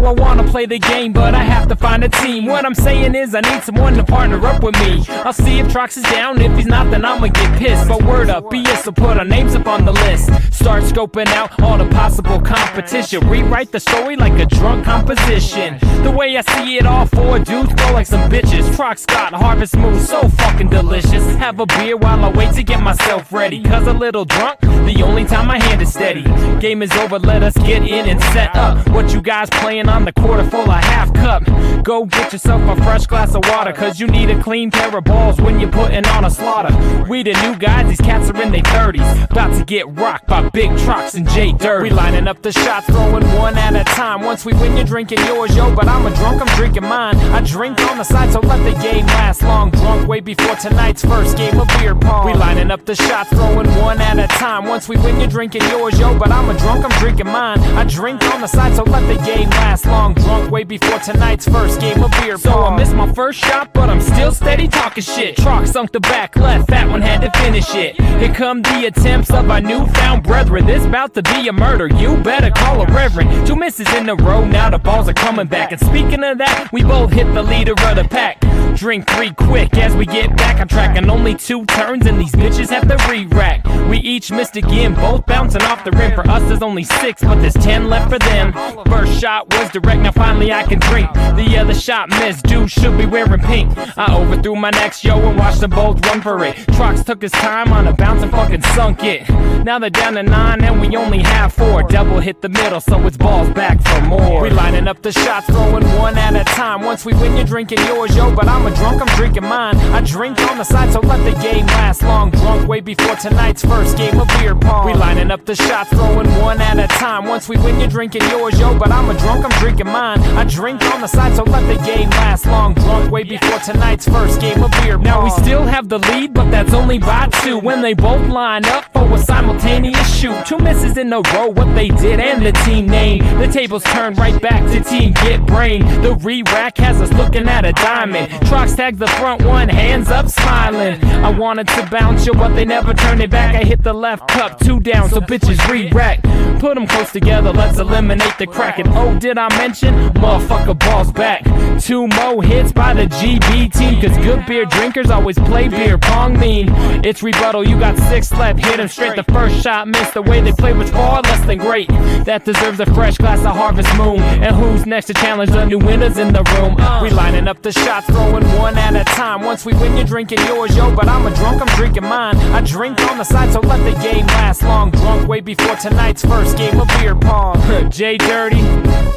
know I wanna play the game, but I have to find a team. What I'm saying is I need someone to partner up with me. I'll see if Trox is down, if he's not then I'ma get pissed. But word up, BS will put our names up on the list. Start scoping out all the possible competition. Rewrite the story like a drunk composition. The way I see it, all four dudes go like some bitches. Trox Cotton, Harvest Moon, so fucking delicious. Have a beer while I wait to get myself ready. Cause a little drunk, the only time my hand is steady. Game is over, let us get in and set up. What you guys playing on the quarter full of half cup? Go get yourself a fresh glass of water, cause you need a clean pair of balls when you're putting on a slaughter. We the new guys, these cats are in their 30s, about to get rocked by Big Trox and JDirty. We lining up the shots, throwing one at a time. Once we win, you're drinking yours, yo, but I'm a drunk, I'm drinking mine. I drink on the side, so let the game last long. Drunk way before tonight's first game of beer pong. We lining up the shots, throwing one at a time. Once we win, you're drinking yours, yo, but I'm a drunk, I'm drinking mine. I drink on the side, so let the game last long. Drunk way before tonight's first game of beer pong. So I missed my first shot, but I'm still steady talking shit. Trox sunk the back left, that one had to finish it. Here come the attempts of our newfound brethren. This bout to be a murder, you better call a reverend. 2 misses in a row, now the balls are coming back. And speaking of that, we both hit the leader of the pack. Drink 3 quick as we get back on track. And only 2 turns and these bitches have to re-rack. We each missed again, both bouncing off the rim. For us there's only 6, but there's 10 left for them. First shot was direct, now finally I can drink. The other shot missed, dude should be wearing pink. I overthrew my next yo and watched them both run for it. Trox took his time on a bounce and fucking sunk it. Now they're down to 9 and we only have 4. Double hit the middle, so it's balls back for more. We lining up the shots, throwing one at a time. Once we win, you're drinking yours, yo, but I'm a drunk, I'm drinking mine. I drink on the side, so let the game last long. Drunk way before tonight's first game of beer pong. We lining up the shots, throwing one at a time. Once we win, you're drinking yours, yo, but I'm a drunk, I'm drinking mine. I drink on the side, so let the game last long. Drunk way before tonight's first game of beer pong. Now we still have the lead, but that's only by 2. When they both line up for a simultaneous shoot. 2 misses in a row, what they did and the team name. The tables turn right back to Team Get Brain. The re-rack has us looking at a diamond. Trox tags the front one, hands up smiling. I wanted to bounce you, but they never turned it back. I hit the left cup, 2 down, so bitches re-rack. Put them close together, let's eliminate the crack. And oh, did I mention? Motherfucker balls back. 2 more hits by the GB team, cause good beer drinkers always play beer pong mean. It's rebuttal, you got 6 left, hit him straight. The first shot missed, the way they played was far less than great. That deserves a fresh glass of Harvest Moon. And who's next to challenge the new winners in the room? We lining up the shots, throwing one at a time. Once we win, you're drinking yours, yo, but I'm a drunk, I'm drinking mine. I drink on the side, so let the game last long. Drunk way before tonight's first game of beer pong. JDirty,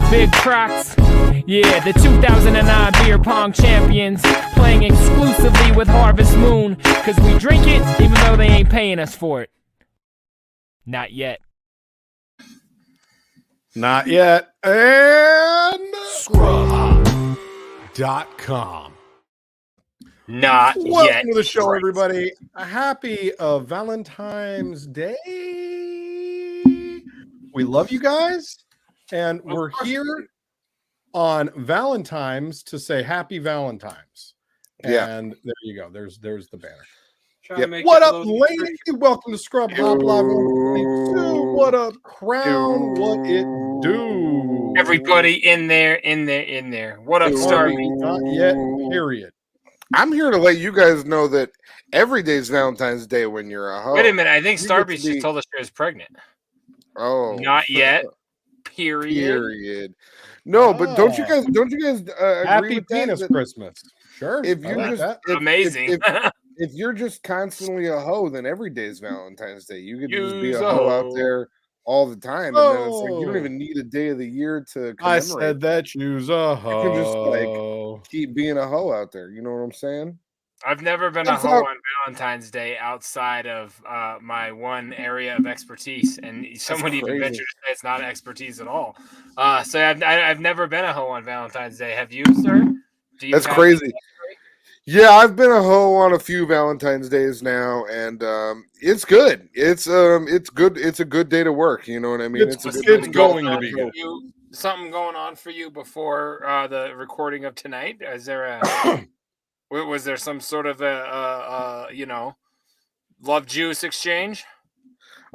Big Trox, yeah, the 2009 beer pong champions, playing exclusively with Harvest Moon, cause we drink it even though they ain't paying us for it. Not yet. Not yet. And Scrub.com. Not Welcome yet. to the show, everybody. A happy Valentine's Day. We love you guys, and we're here on Valentine's to say Happy Valentine's. And there you go. There's the banner. What up, lady? Welcome to Scrub Hop Live 22. What up, Crown? What it do? Everybody in there. What up, Starby? Not yet, period. I'm here to let you guys know that every day's Valentine's Day when you're a hoe. Wait a minute. I think Starby just told us she was pregnant. Oh, not yet. Period. No, but don't you guys Happy agree with penis that? Christmas? Sure. If you amazing. If you're just constantly a hoe, then every day is Valentine's Day. You could just be a hoe out there all the time, and then it's like you don't even need a day of the year to commemorate. I said that you's a hoe. You can just like keep being a hoe out there. You know what I'm saying? I've never been a hoe on Valentine's Day outside of my one area of expertise, and someone even ventured to say it's not expertise at all. So I've never been a hoe on Valentine's Day. Have you, sir? That's crazy. Yeah, I've been a hoe on a few Valentine's Days now, and it's good. It's good. It's a good day to work. You know what I mean? It's going to be good. Something going on for you before the recording of tonight? Is there a was there some sort of a love juice exchange?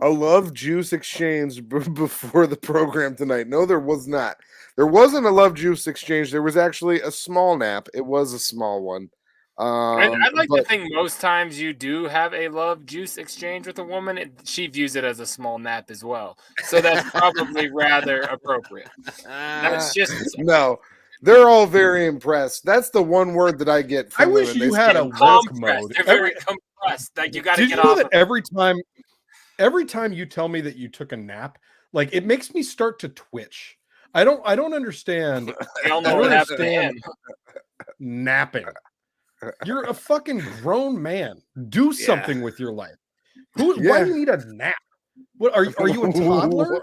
a love juice exchange before the program tonight. No, there was not. There wasn't a love juice exchange. There was actually a small nap. It was a small one. I'd like to think most times you do have a love juice exchange with a woman. She views it as a small nap as well. So that's probably rather appropriate. That's just no. They're all very impressed. That's the one word that I get from I wish women. you had a work mode. They're very compressed. Like you got to Did get you know off. that every time you tell me that you took a nap, like it makes me start to twitch. I don't understand. I don't know what happened to him. Napping. You're a fucking grown man. Do something with your life. Why do you need a nap? What are you a toddler?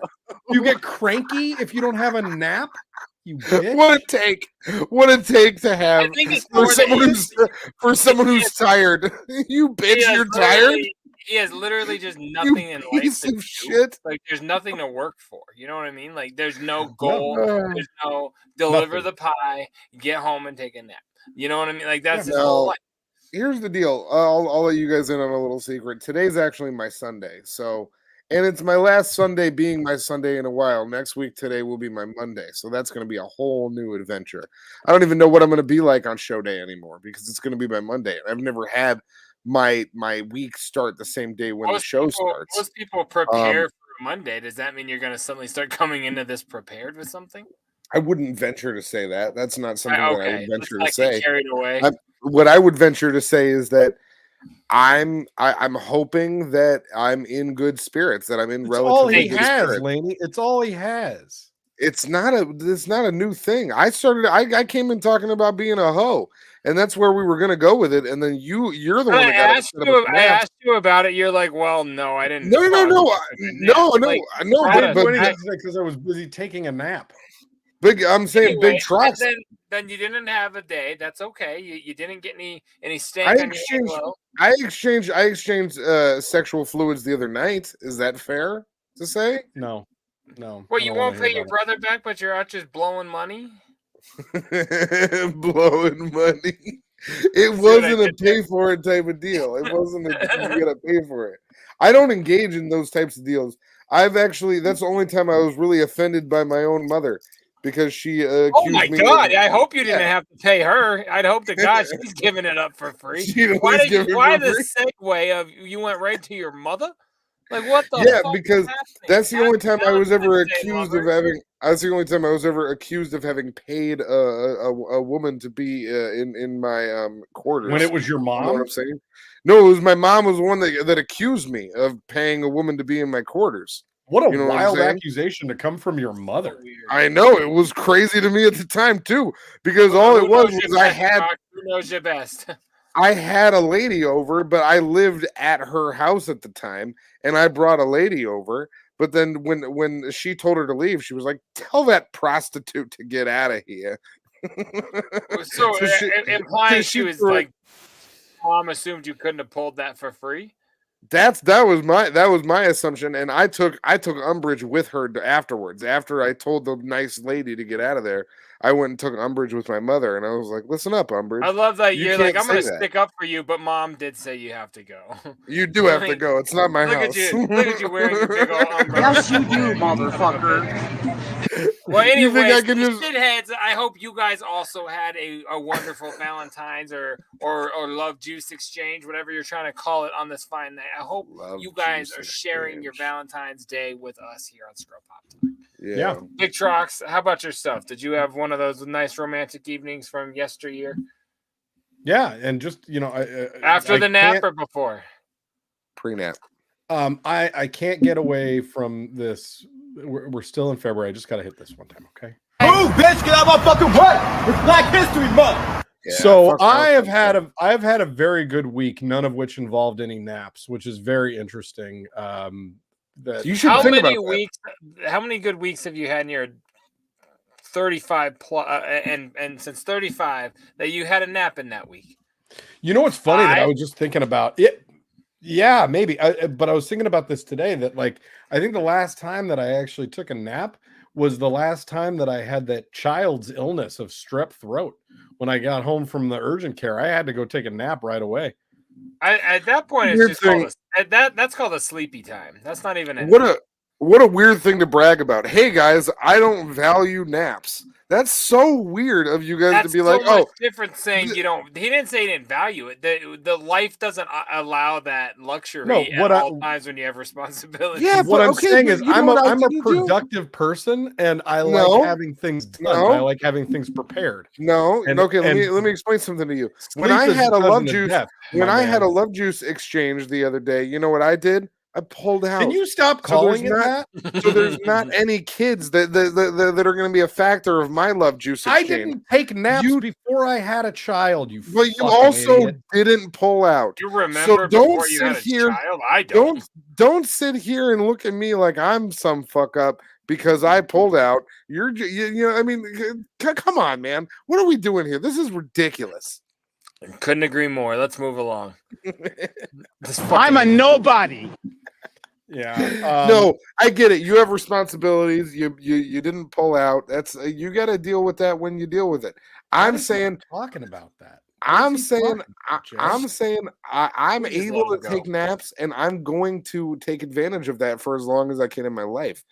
You get cranky if you don't have a nap? You bitch. What it take to have for someone who's tired. You bitch, you're tired. He has literally just nothing in life. Piece of shit. Like there's nothing to work for. You know what I mean? Like there's no goal. There's no deliver the pie, get home and take a nap. You know what I mean? Like that's his whole life. Here's the deal. I'll let you guys in on a little secret. Today's actually my Sunday. And it's my last Sunday being my Sunday in a while. Next week, today will be my Monday. So that's going to be a whole new adventure. I don't even know what I'm going to be like on show day anymore because it's going to be my Monday. I've never had my week start the same day when the show starts. Most people prepare for Monday. Does that mean you're going to suddenly start coming into this prepared with something? I wouldn't venture to say that. That's not something that I would venture to say. Carried away. What I would venture to say is that I'm hoping that I'm in good spirits, that I'm in relatively good spirits. Laney. It's all he has. It's not a new thing. I came in talking about being a hoe, and that's where we were gonna go with it. And then you're the one that got upset about I asked you about it. You're like, well, no, I didn't. No. Because I was busy taking a nap. I'm saying big Trox. Then you didn't have a day. That's okay. You didn't get any stank on your I exchanged sexual fluids the other night. Is that fair to say? No. Well, you won't pay your brother back, but you're out just blowing money. Blowing money. It wasn't a pay for it type of deal. It wasn't you gotta pay for it. I don't engage in those types of deals. That's the only time I was really offended by my own mother. Because she accused me. Oh my God! I hope you didn't have to pay her. I'd hope to God she's giving it up for free. Why the segue of you went right to your mother? Like what the? Fuck because that's the only time I was ever accused of having. That's the only time I was ever accused of having paid a woman to be in my quarters. When it was your mom, you know what I'm saying? No, it was my mom was the one that accused me of paying a woman to be in my quarters. What a wild accusation to come from your mother. I know. It was crazy to me at the time, too, because all it was I had... Who knows you best? I had a lady over, but I lived at her house at the time, and I brought a lady over. But then when she told her to leave, she was like, tell that prostitute to get out of here. So implying she was like, mom assumed you couldn't have pulled that for free? That was my assumption, and I took umbrage with her afterwards. After I told the nice lady to get out of there, I went and took umbrage with my mother, and I was like, "Listen up, umbrage." I love that you're like, "I'm going to stick up for you," but mom did say you have to go. You do have to go. It's not my house. Look at you wearing your big old umbrella. Yes, you do, motherfucker. Well, anyway, shitheads, I hope you guys also had a wonderful Valentine's or love juice exchange, whatever you're trying to call it on this fine night. I hope you guys are sharing your Valentine's Day with us here on Scrub Pop Time. Yeah. Big Trox, how about yourself? Did you have one of those nice romantic evenings from yesteryear? Yeah, and just after the nap or before? Pre-nap. I can't get away from this. We're still in February. I just got to hit this one time, okay? Move, bitch! Get out of my fucking way! It's Black History Month. Yeah, so I've had a very good week, none of which involved any naps, which is very interesting. That you should think about weeks? How many good weeks have you had in your 35 plus and since 35 that you had a nap in that week? You know what's funny that I was just thinking about it. Yeah, maybe. But I was thinking about this today that I think the last time that I actually took a nap was the last time that I had that child's illness of strep throat. When I got home from the urgent care, I had to go take a nap right away. At that point, it's just called that's called a sleepy time. That's not even what a weird thing to brag about. Hey guys, I don't value naps. That's so weird of you guys to be like, much different saying you don't. He didn't say he didn't value it. The life doesn't allow that luxury at all times when you have responsibility. Yeah, what I'm saying is I'm a productive person, and I like having things done. I like having things prepared. Let me explain something to you. When I had a love juice exchange the other day, you know what I did? I pulled out. Can you stop calling it that? So there's not any kids that are going to be a factor of my love juice exchange. I didn't take naps before I had a child. But you also idiot. Didn't pull out. You remember so don't before you had a child? I don't. Don't sit here and look at me like I'm some fuck up because I pulled out. You know. I mean, come on, man. What are we doing here? This is ridiculous. Couldn't agree more. Let's move along. I'm a nobody. Yeah. No, I get it. You have responsibilities. You didn't pull out. That's you got to deal with that when you deal with it. I'm saying talking about that. I'm saying I'm able to take naps, and I'm going to take advantage of that for as long as I can in my life.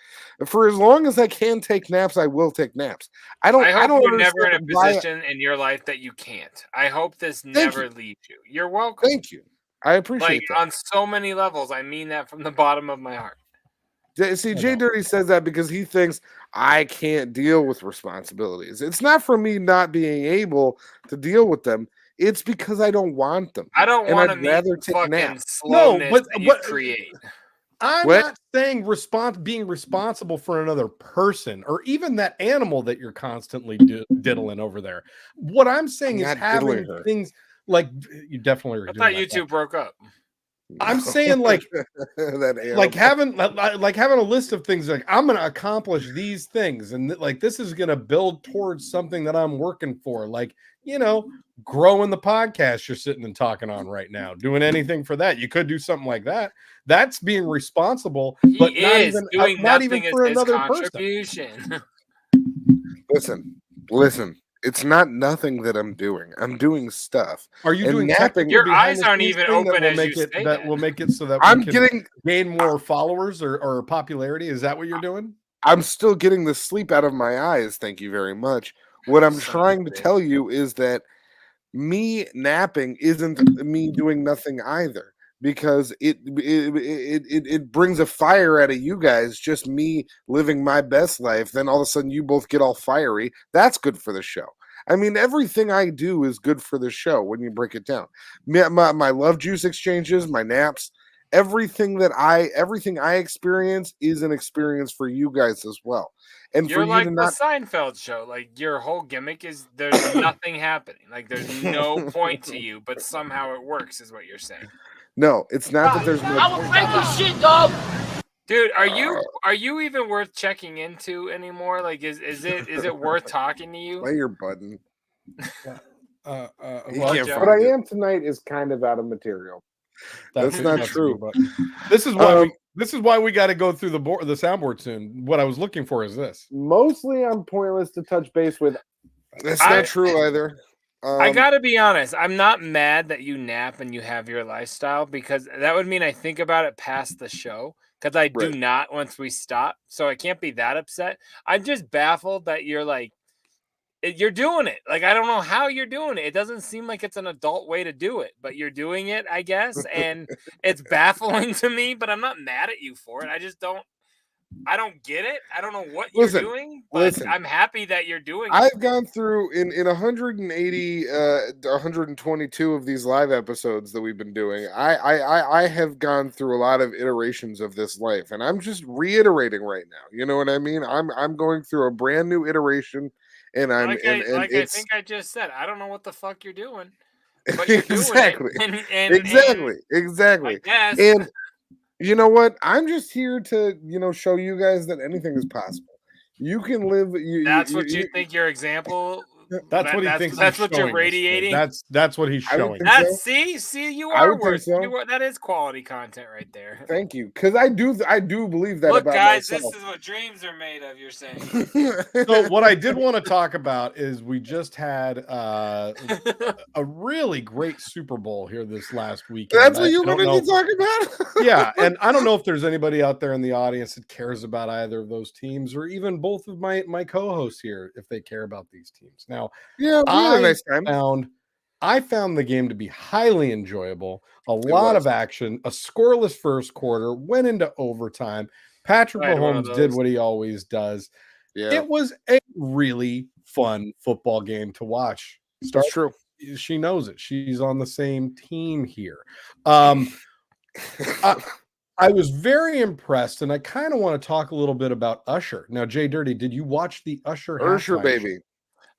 For as long as I can take naps, I will take naps. I hope you're never in a position in your life that you can't. I hope this never leaves you. You're welcome. Thank you. I appreciate that. On so many levels. I mean that from the bottom of my heart. See, JDirty says that because he thinks I can't deal with responsibilities. It's not for me not being able to deal with them. It's because I don't want them. I don't want to rather take naps. No, but create. I'm not saying being responsible for another person or even that animal that you're constantly diddling over there. What I'm saying is having things like you definitely are. I thought you two broke up. I'm saying like having a list of things like I'm going to accomplish these things and like this is going to build towards something that I'm working for, like, you know, growing the podcast you're sitting and talking on right now, doing anything for that. You could do something like that. That's being responsible, but not even for another person. Listen. It's not nothing that I'm doing. I'm doing stuff. Are you doing napping? Your eyes aren't even open as you say that will make it so that I'm gain more followers or popularity. Is that what you're doing? I'm still getting the sleep out of my eyes. Thank you very much. What I'm trying to tell you is that me napping isn't me doing nothing either, because it brings a fire out of you guys. Just me living my best life, then all of a sudden you both get all fiery. That's good for the show. I mean, everything I do is good for the show when you break it down. My love juice exchanges, my naps, everything I experience is an experience for you guys as well. And you're for like you to the Seinfeld show. Like your whole gimmick is there's nothing happening. Like there's no point to you, but somehow it works, is what you're saying. No, it's not that there's no. I will break your shit, dog. Dude, are you even worth checking into anymore? Like, is it worth talking to you? Play your button. But I am tonight is kind of out of material. That's not true. This is why we got to go through the soundboard soon. What I was looking for is this. Mostly, I'm pointless to touch base with. That's not true either. I gotta be honest. I'm not mad that you nap and you have your lifestyle, because that would mean I think about it past the show. Because I do not once we stop, so I can't be that upset. I'm just baffled that you're doing it. Like, I don't know how you're doing it. It doesn't seem like it's an adult way to do it, but you're doing it, I guess. And it's baffling to me, but I'm not mad at you for it. I don't get it. I don't know what you're doing, but I'm happy that you're doing it. I've gone through in 180, 122 of these live episodes that we've been doing. I have gone through a lot of iterations of this life, and I'm just reiterating right now. You know what I mean? I'm going through a brand new iteration, and I think I just said, I don't know what the fuck you're doing. But you're doing it. Exactly. And you know what? I'm just here to, show you guys that anything is possible. You can live. That's what you think your example That's what he thinks. That's what you're radiating. That's what he's showing. So. See, you are worth. So. That is quality content right there. Thank you, because I do believe that. Look, about guys, myself. this is what dreams are made of. You're saying. So what I did want to talk about is we just had a really great Super Bowl here this last weekend. That's what you wanted to talk about. Yeah, and I don't know if there's anybody out there in the audience that cares about either of those teams, or even both of my co-hosts here, if they care about these teams. Now, yeah, I found the game to be highly enjoyable. A lot of action, a scoreless first quarter, went into overtime. Patrick Mahomes did what he always does. Yeah. It was a really fun football game to watch. That's true. She knows it. She's on the same team here. I was very impressed, and I kind of want to talk a little bit about Usher. Now, JDirty, did you watch the Usher baby?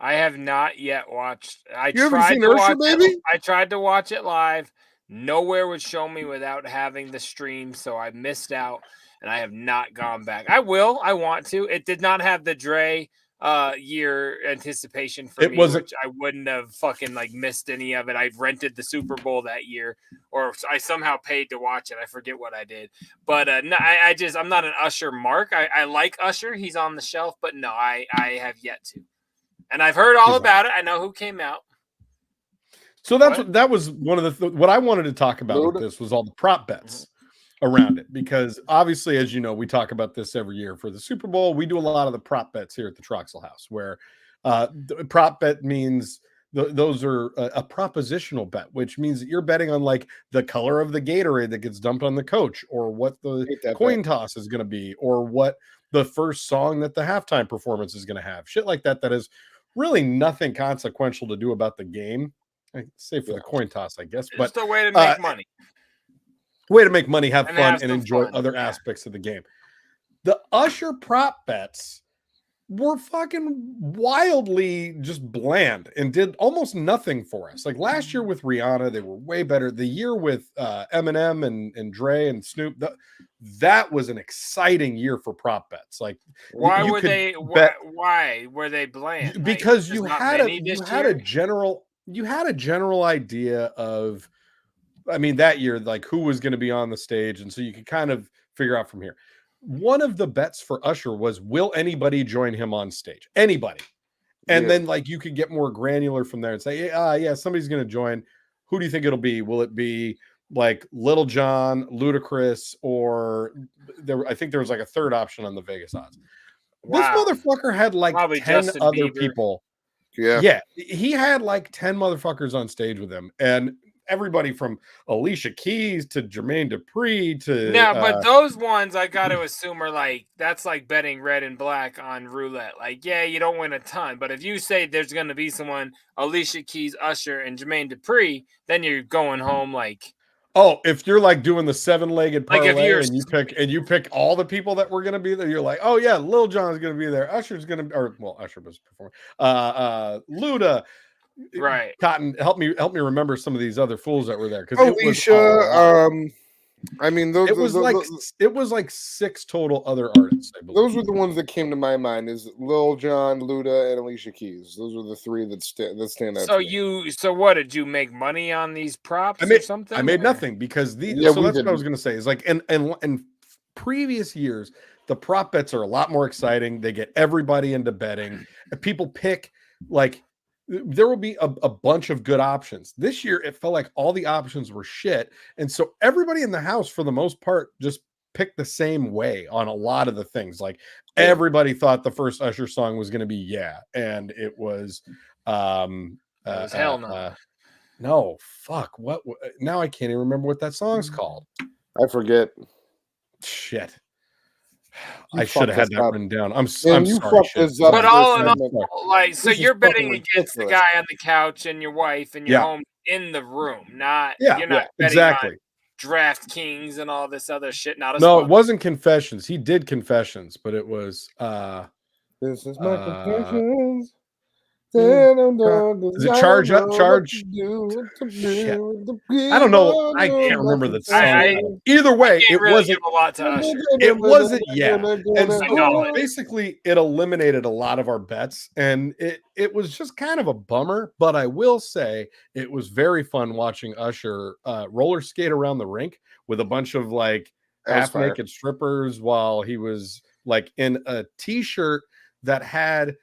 I have not yet watched. I tried to watch it live. Nowhere would show me without having the stream, so I missed out, and I have not gone back. I will. I want to. It did not have the Dre year anticipation for me, which I wouldn't have fucking missed any of it. I rented the Super Bowl that year, or I somehow paid to watch it. I forget what I did, but no, I'm not an Usher mark. I like Usher. He's on the shelf, but no, I have yet to. And I've heard all about it. I know who came out. So that was one of the what I wanted to talk about with this was all the prop bets around it, because obviously, as you know, we talk about this every year for the Super Bowl. We do a lot of the prop bets here at the Troxel House, where the prop bet means those are a propositional bet, which means that you're betting on the color of the Gatorade that gets dumped on the coach, or what the coin toss is going to be, or what the first song that the halftime performance is going to have. Shit like that is really nothing consequential to do about the game. I say for the coin toss, I guess, but just a way to make money. Way to make money, have fun, and enjoy other aspects of the game. The Usher prop bets were fucking wildly just bland and did almost nothing for us. Like last year with Rihanna, they were way better. The year with Eminem and Dre and Snoop, that was an exciting year for prop bets. Like, why were they bland? Because you had a general idea of, I mean, that year, who was going to be on the stage. And so you could kind of figure out from here. One of the bets for Usher was, will anybody join him on stage? Anybody. And then you could get more granular from there and say, yeah, somebody's going to join. Who do you think it'll be? Will it be Lil Jon, Ludacris, or I think there was a third option on the Vegas odds. Wow. This motherfucker had probably 10 Justin other Bieber. People. Yeah. He had 10 motherfuckers on stage with him. And everybody from Alicia Keys to Jermaine Dupri to but those ones I got to assume are that's like betting red and black on roulette. You don't win a ton, but if you say there's going to be someone Alicia Keys, Usher, and Jermaine Dupri, then you're going home if you're doing the 7-legged parlay and you pick all the people that were going to be there, you're oh yeah, Lil Jon's going to be there, Usher's going to, Usher was performing, Luda. Right, Cotton, help me remember some of these other fools that were there, because Alicia. I mean, those it was 6 total other artists. I believe. Those were the ones that came to my mind: is Lil Jon, Luda, and Alicia Keys. Those were the 3 that stand out. So what did you make money on these props or something? I made nothing, because that's what I was going to say. Is in previous years, the prop bets are a lot more exciting. They get everybody into betting. People pick there will be a bunch of good options. This year, it felt like all the options were shit. And so everybody in the house, for the most part, just picked the same way on a lot of the things. Everybody thought the first Usher song was going to be Yeah. And it was, hell no. No, fuck. What? Now I can't even remember what that song's called. I forget. Shit. I should have had that written down. I'm sorry. But all in all, so you're betting against the guy on the couch and your wife and your home in the room, not you're not betting on DraftKings and all this other shit. It wasn't Confessions. He did Confessions, but it was This is my confessions. Is it charge up? Charge. Shit. I don't know. I can't remember the song. Either way, it really wasn't. give a lot to Usher. It wasn't. Yeah. And so know it. basically, it eliminated a lot of our bets, and it was just kind of a bummer. But I will say, it was very fun watching Usher roller skate around the rink with a bunch of like half naked strippers while he was like in a t-shirt that had a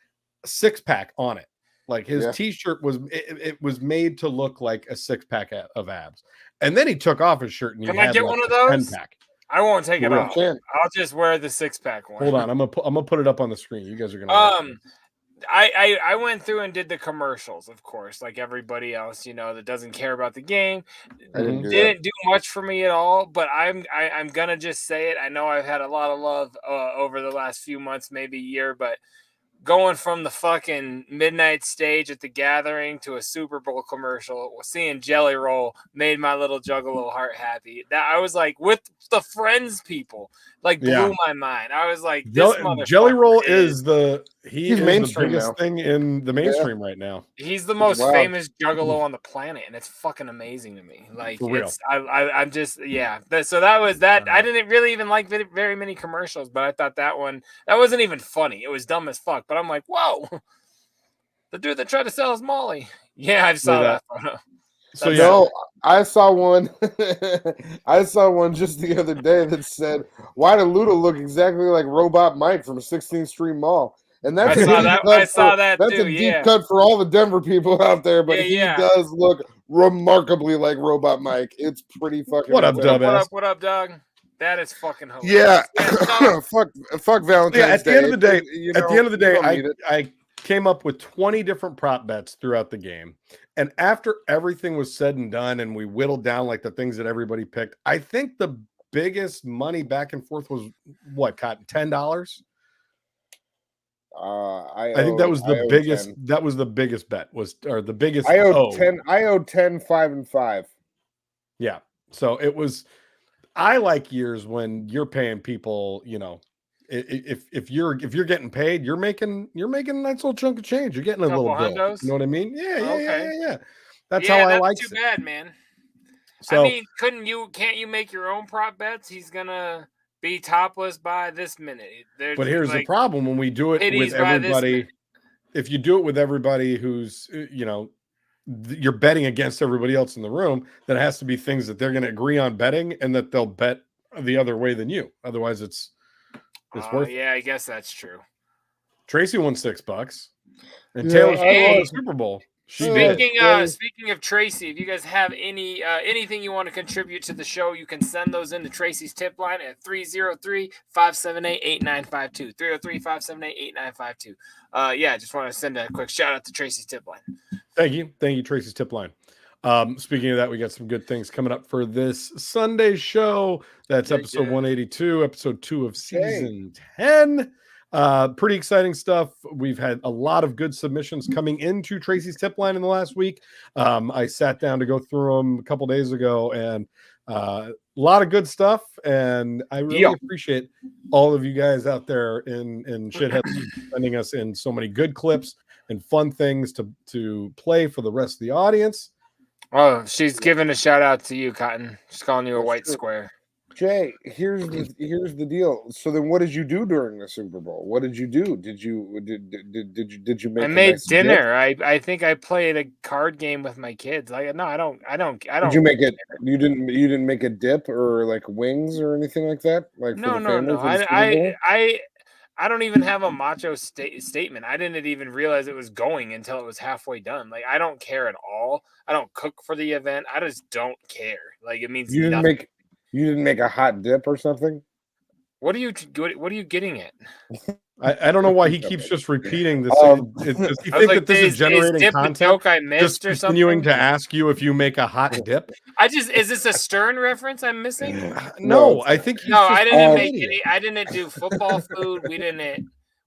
6-pack on it. Like his t-shirt was it was made to look like a 6-pack of abs. And then he took off his shirt and Can I get like one of those? 10-pack. I won't take it off. I'll just wear the 6-pack one. Hold on, I'm gonna put it up on the screen. You guys are gonna I went through and did the commercials, of course, like everybody else, that doesn't care about the game. Didn't do much for me at all, but I'm gonna just say it. I know I've had a lot of love over the last few months, maybe a year, but going from the fucking midnight stage at the Gathering to a Super Bowl commercial, seeing Jelly Roll made my little Juggalo heart happy. That I was like, with the Friends people, like blew my mind. I was like, this Jelly Roll is the mainstream biggest now. thing in the mainstream right now. He's the most famous Juggalo on the planet, and it's fucking amazing to me. Like, for real. I'm just So that was that. I didn't really even like very many commercials, but I thought that wasn't even funny. It was dumb as fuck. But I'm like, whoa, the dude that tried to sell us Molly. Yeah, I saw that photo. So I saw one. I saw one just the other day that said, "Why did Luda look exactly like Robot Mike from 16th Street Mall?" And that's I saw that that's too. A deep cut for all the Denver people out there, but he does look remarkably like Robot Mike. It's pretty fucking. What up, Dub? What up, Doug? That is fucking hilarious. Yeah, fuck Valentine's Day. At the end of the day, I came up with 20 different prop bets throughout the game. And after everything was said and done and we whittled down like the things that everybody picked, I think the biggest money back and forth was what, Cotton? $10? I think that was the biggest 10. That was the biggest bet the biggest. I owed 10, 5 and 5. Yeah. So it was, I like years when you're paying people, if you're getting paid, you're making a nice little chunk of change. You're getting a little bill. You know what I mean? Yeah. That's how I like it. Too bad, man. So, I mean, can't you make your own prop bets? He's gonna be topless by this minute. But here's the problem when we do it with everybody. If you do it with everybody who's, you're betting against everybody else in the room, that has to be things that they're going to agree on betting and that they'll bet the other way than you. Otherwise, it's worth it. Yeah, I guess that's true. Tracy won $6 and Taylor won the Super Bowl. Speaking of Tracy, if you guys have anything you want to contribute to the show, you can send those into Tracy's tip line at 303-578-8952. 303-578-8952. Just want to send a quick shout out to Tracy's tip line. Thank you, Tracy's tip line. Speaking of that, we got some good things coming up for this Sunday show. That's episode 182, episode 2 of season 10. Pretty exciting stuff. We've had a lot of good submissions coming into Tracy's tip line in the last week. I sat down to go through them a couple days ago, and a lot of good stuff. And I really appreciate all of you guys out there in Shithead sending us in so many good clips and fun things to play for the rest of the audience. Oh, she's giving a shout out to you, Cotton. She's calling you a white square. Jay, here's the deal. So then, what did you do during the Super Bowl? What did you do? Did you make? I made dinner. I think I played a card game with my kids. I don't. Did you make it? You didn't make a dip or like wings or anything like that? Like no. I don't even have a macho statement. I didn't even realize it was going until it was halfway done. Like, I don't care at all. I don't cook for the event. I just don't care. Like, it means nothing. You didn't make a hot dip or something? What are you getting at? I don't know why he keeps just repeating this. Does he think that this is generating content? Joke I missed just or something? Continuing to ask you if you make a hot dip? Is this a Stern reference I'm missing? No, I think I didn't make any. I didn't do football food.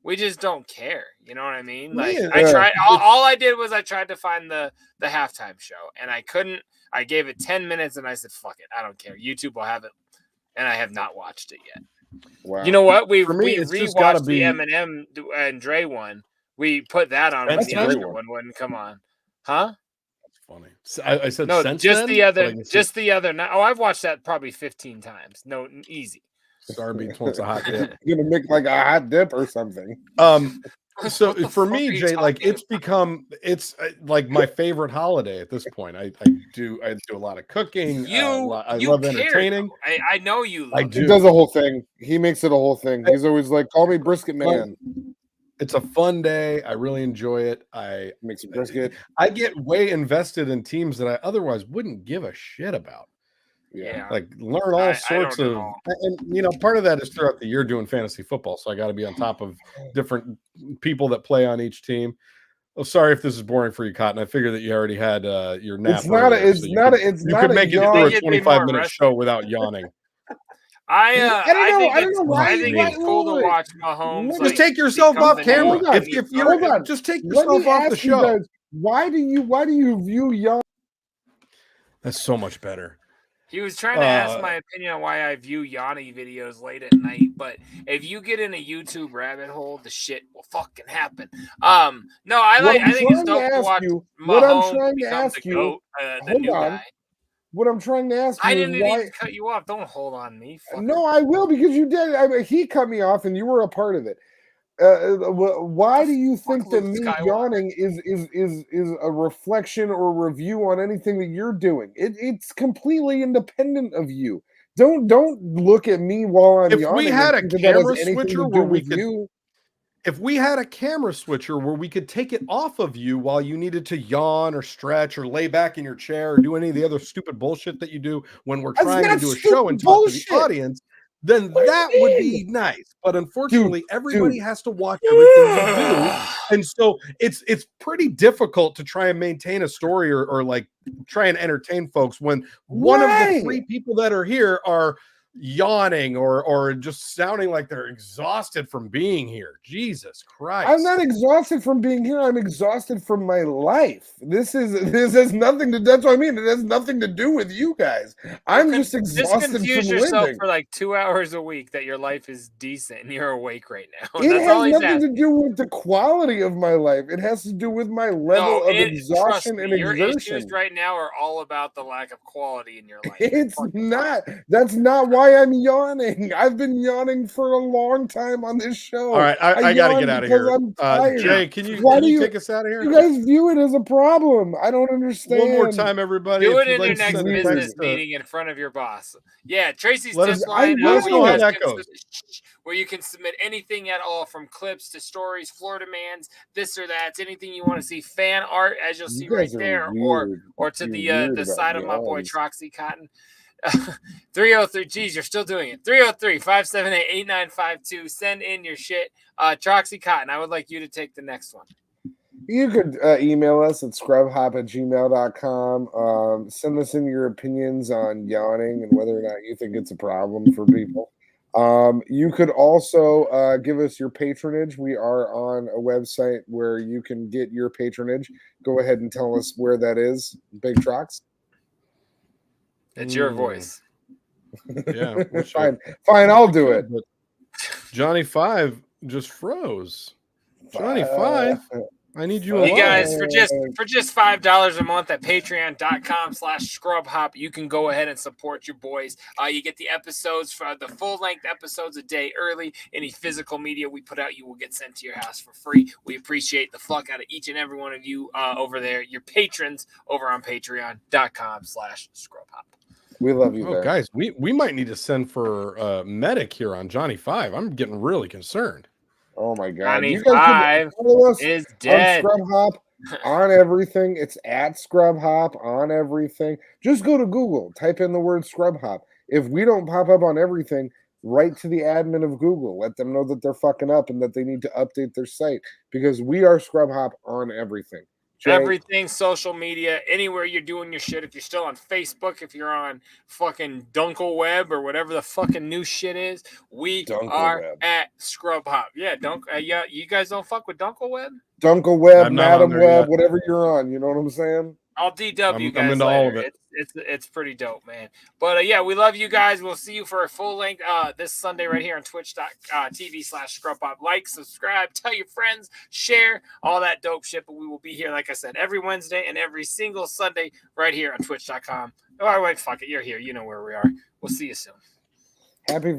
We just don't care. You know what I mean? Like I tried. All I did was I tried to find the halftime show, and I couldn't. I gave it 10 minutes, and I said, "Fuck it, I don't care. YouTube will have it," and I have not watched it yet. Wow. You know what? We rewatched the Eminem and Dre one. We put that on when That's the a great other one. one wouldn't come on. Huh? Funny. So I said No, since just then, the other, but just the other night. Oh, I've watched that probably 15 times. No, easy. Starbeats wants a hot dip. You're gonna make like a hot dip or something. So What the for fuck me, are you Jay, like talking it's like my favorite holiday at this point. I do a lot of cooking. I love entertaining. I know you love He does a whole thing. He makes it a whole thing. He's always like, "Call me brisket man." It's a fun day. I really enjoy it. I Make some brisket. I get way invested in teams that I otherwise wouldn't give a shit about. Yeah. Like learn all sorts of, and you know, part of that is throughout the year doing fantasy football. So I got to be on top of different people that play on each team. Oh, sorry if this is boring for you, Cotton. I figure that you already had your nap. It's not. Earlier, you could make it through a 25-minute show without yawning. I don't know why. I think it's cool to watch Mahomes. Just take yourself off camera. If you're just take yourself off the show. Guys, why do you view young? That's so much better. He was trying to ask my opinion on why I view Yanni videos late at night, but if you get in a YouTube rabbit hole, the shit will fucking happen. No, I think it's dope to watch Mahomes become the GOAT, the new guy. What I'm trying to ask you I didn't is why... even cut you off. Don't hold on me. No, I will, because you did. He cut me off, and you were a part of it. Why do you think that me yawning is a reflection or review on anything that you're doing? It's completely independent of you. Don't look at me while I'm yawning. If we had a camera switcher where we could, you. If we had a camera switcher where we could take it off of you while you needed to yawn or stretch or lay back in your chair or do any of the other stupid bullshit that you do when we're trying to do a show and talk to the audience, then that would be nice. But unfortunately, everybody has to watch everything you do. And so it's pretty difficult to try and maintain a story or like try and entertain folks when one of the three people that are here are yawning or just sounding like they're exhausted from being here. Jesus Christ. I'm not exhausted from being here. I'm exhausted from my life. This has nothing to, that's what I mean. It has nothing to do with you guys. I'm just exhausted from living. Just confuse yourself for like 2 hours a week that your life is decent and you're awake right now. It has nothing to do with the quality of my life. It has to do with my level of exhaustion and exertion. Your issues right now are all about the lack of quality in your life. It's not. That's not why I'm yawning. I've been yawning for a long time on this show. All right, I got to get out of here. Jay, can you take us out of here? You guys view it as a problem. I don't understand. One more time, everybody. Do it in your next business meeting in front of your boss. Yeah, Tracy's tip line where you can submit anything at all, from clips to stories, floor demands, this or that, anything you want to see, fan art, as you'll see right there, or to the side of my boy Troxy Cotton. 303, geez, you're still doing it. 303-578-8952. Send in your shit. Troxy Cotton, I would like you to take the next one. You could email us at scrubhop@gmail.com. Send us in your opinions on yawning and whether or not you think it's a problem for people. You could also give us your patronage. We are on a website where you can get your patronage. Go ahead and tell us where that is, Big Trox. It's your voice. Yeah. Fine, I'll do it. Johnny 5 just froze. Johnny 5, I need you. You guys, for just $5 a month at patreon.com/scrubhop, you can go ahead and support your boys. You get the episodes, for the full-length episodes, a day early. Any physical media we put out, you will get sent to your house for free. We appreciate the fuck out of each and every one of you over there, your patrons over on patreon.com/scrubhop. We love you, there. Guys, we might need to send for medic here on Johnny 5. I'm getting really concerned. Oh my God. Johnny 5 is dead. On Scrub Hop, on everything. It's at Scrub Hop on everything. Just go to Google, type in the word Scrub Hop. If we don't pop up on everything, write to the admin of Google. Let them know that they're fucking up and that they need to update their site, because we are Scrub Hop on everything. Jay? Everything, social media, anywhere you're doing your shit. If you're still on Facebook, if you're on fucking Dunkle Web or whatever the fucking new shit is, we are at Scrub Hop. Yeah, you guys don't fuck with Dunkle Web? Dunkle Web, Madam Web, whatever you're on. You know what I'm saying? I'll DW you guys I'm into later. all of it. It's pretty dope, man. But yeah, we love you guys. We'll see you for a full length this Sunday right here on twitch.tv/scrubpop. Like, subscribe, tell your friends, share, all that dope shit. But we will be here, like I said, every Wednesday and every single Sunday right here on twitch.com. Oh, wait, fuck it. You're here. You know where we are. We'll see you soon. Happy